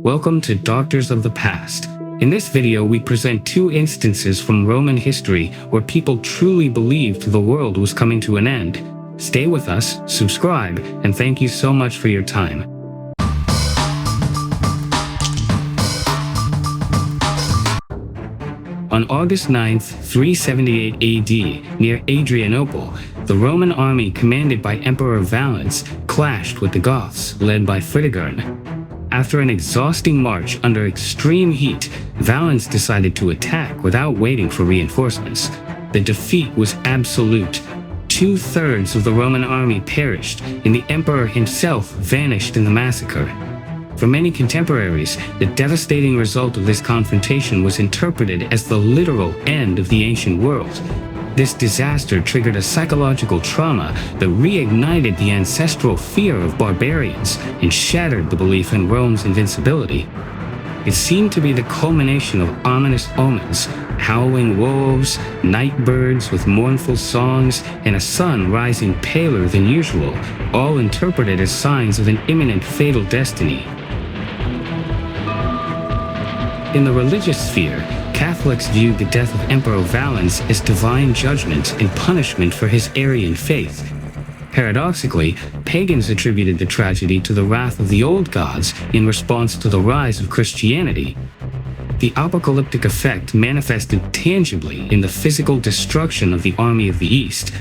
Welcome to Doctors of the Past. In this video, we present two instances from Roman history where people truly believed the world was coming to an end. Stay with us, subscribe, and thank you so much for your time. On August 9th, 378 AD, near Adrianople, the Roman army commanded by Emperor Valens clashed with the Goths, led by Fritigern. After an exhausting march under extreme heat, Valens decided to attack without waiting for reinforcements. The defeat was absolute. 2/3 of the Roman army perished, and the emperor himself vanished in the massacre. For many contemporaries, the devastating result of this confrontation was interpreted as the literal end of the ancient world. This disaster triggered a psychological trauma that reignited the ancestral fear of barbarians and shattered the belief in Rome's invincibility. It seemed to be the culmination of ominous omens, howling wolves, night birds with mournful songs, and a sun rising paler than usual, all interpreted as signs of an imminent fatal destiny. In the religious sphere, Catholics viewed the death of Emperor Valens as divine judgment and punishment for his Arian faith. Paradoxically, pagans attributed the tragedy to the wrath of the old gods in response to the rise of Christianity. The apocalyptic effect manifested tangibly in the physical destruction of the army of the East.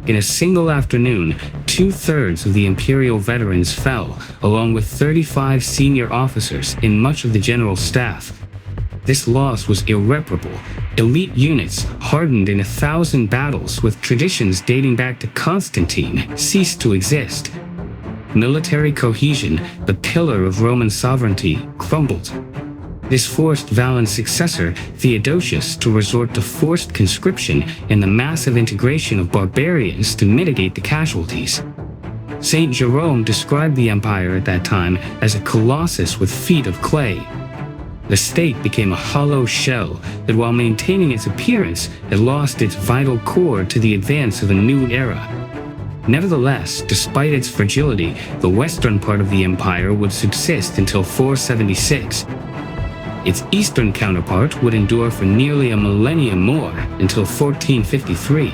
In a single afternoon, 2/3 of the imperial veterans fell, along with 35 senior officers and much of the general staff. This loss was irreparable. Elite units, hardened in 1,000 battles with traditions dating back to Constantine, ceased to exist. Military cohesion, the pillar of Roman sovereignty, crumbled. This forced Valens' successor, Theodosius, to resort to forced conscription and the massive integration of barbarians to mitigate the casualties. Saint Jerome described the empire at that time as a colossus with feet of clay. The state became a hollow shell that, while maintaining its appearance, had lost its vital core to the advance of a new era. Nevertheless, despite its fragility, the western part of the empire would subsist until 476. Its eastern counterpart would endure for nearly a millennium more, until 1453.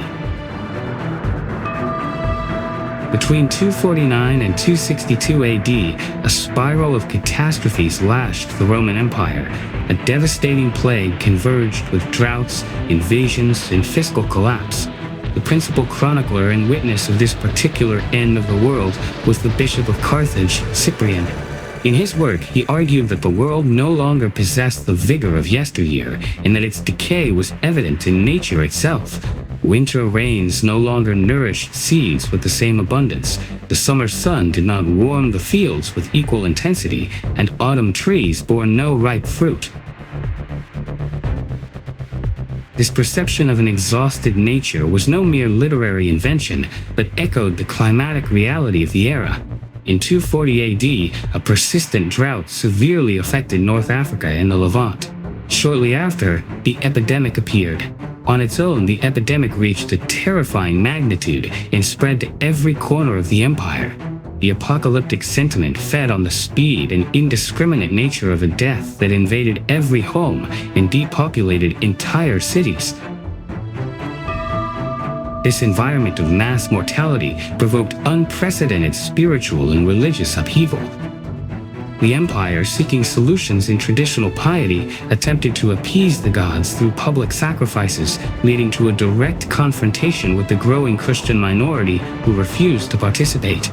Between 249 and 262 AD, a spiral of catastrophes lashed the Roman Empire. A devastating plague converged with droughts, invasions, and fiscal collapse. The principal chronicler and witness of this particular end of the world was the Bishop of Carthage, Cyprian. In his work, he argued that the world no longer possessed the vigor of yesteryear, and that its decay was evident in nature itself. Winter rains no longer nourished seeds with the same abundance. The summer sun did not warm the fields with equal intensity, and autumn trees bore no ripe fruit. This perception of an exhausted nature was no mere literary invention, but echoed the climatic reality of the era. In 240 AD, a persistent drought severely affected North Africa and the Levant. Shortly after, the epidemic appeared. On its own, the epidemic reached a terrifying magnitude and spread to every corner of the empire. The apocalyptic sentiment fed on the speed and indiscriminate nature of a death that invaded every home and depopulated entire cities. This environment of mass mortality provoked unprecedented spiritual and religious upheaval. The empire, seeking solutions in traditional piety, attempted to appease the gods through public sacrifices, leading to a direct confrontation with the growing Christian minority who refused to participate.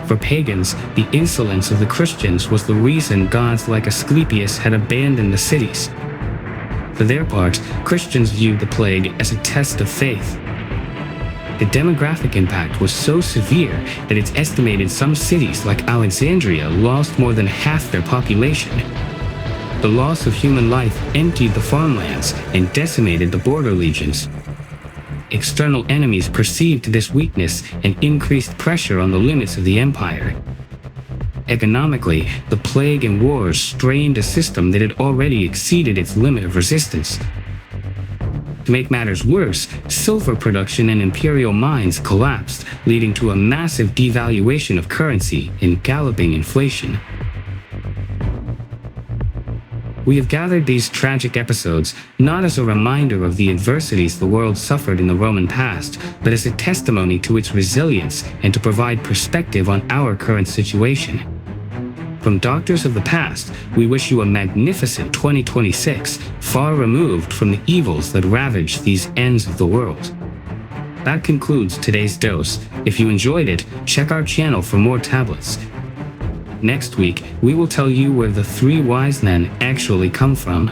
For pagans, the insolence of the Christians was the reason gods like Asclepius had abandoned the cities. For their part, Christians viewed the plague as a test of faith. The demographic impact was so severe that it's estimated some cities like Alexandria lost more than half their population. The loss of human life emptied the farmlands and decimated the border legions. External enemies perceived this weakness and increased pressure on the limits of the empire. Economically, the plague and wars strained a system that had already exceeded its limit of resistance. To make matters worse, silver production in imperial mines collapsed, leading to a massive devaluation of currency and galloping inflation. We have gathered these tragic episodes not as a reminder of the adversities the world suffered in the Roman past, but as a testimony to its resilience and to provide perspective on our current situation. From Doctors of the Past, we wish you a magnificent 2026, far removed from the evils that ravage these ends of the world. That concludes today's dose. If you enjoyed it, check our channel for more tablets. Next week, we will tell you where the three wise men actually come from.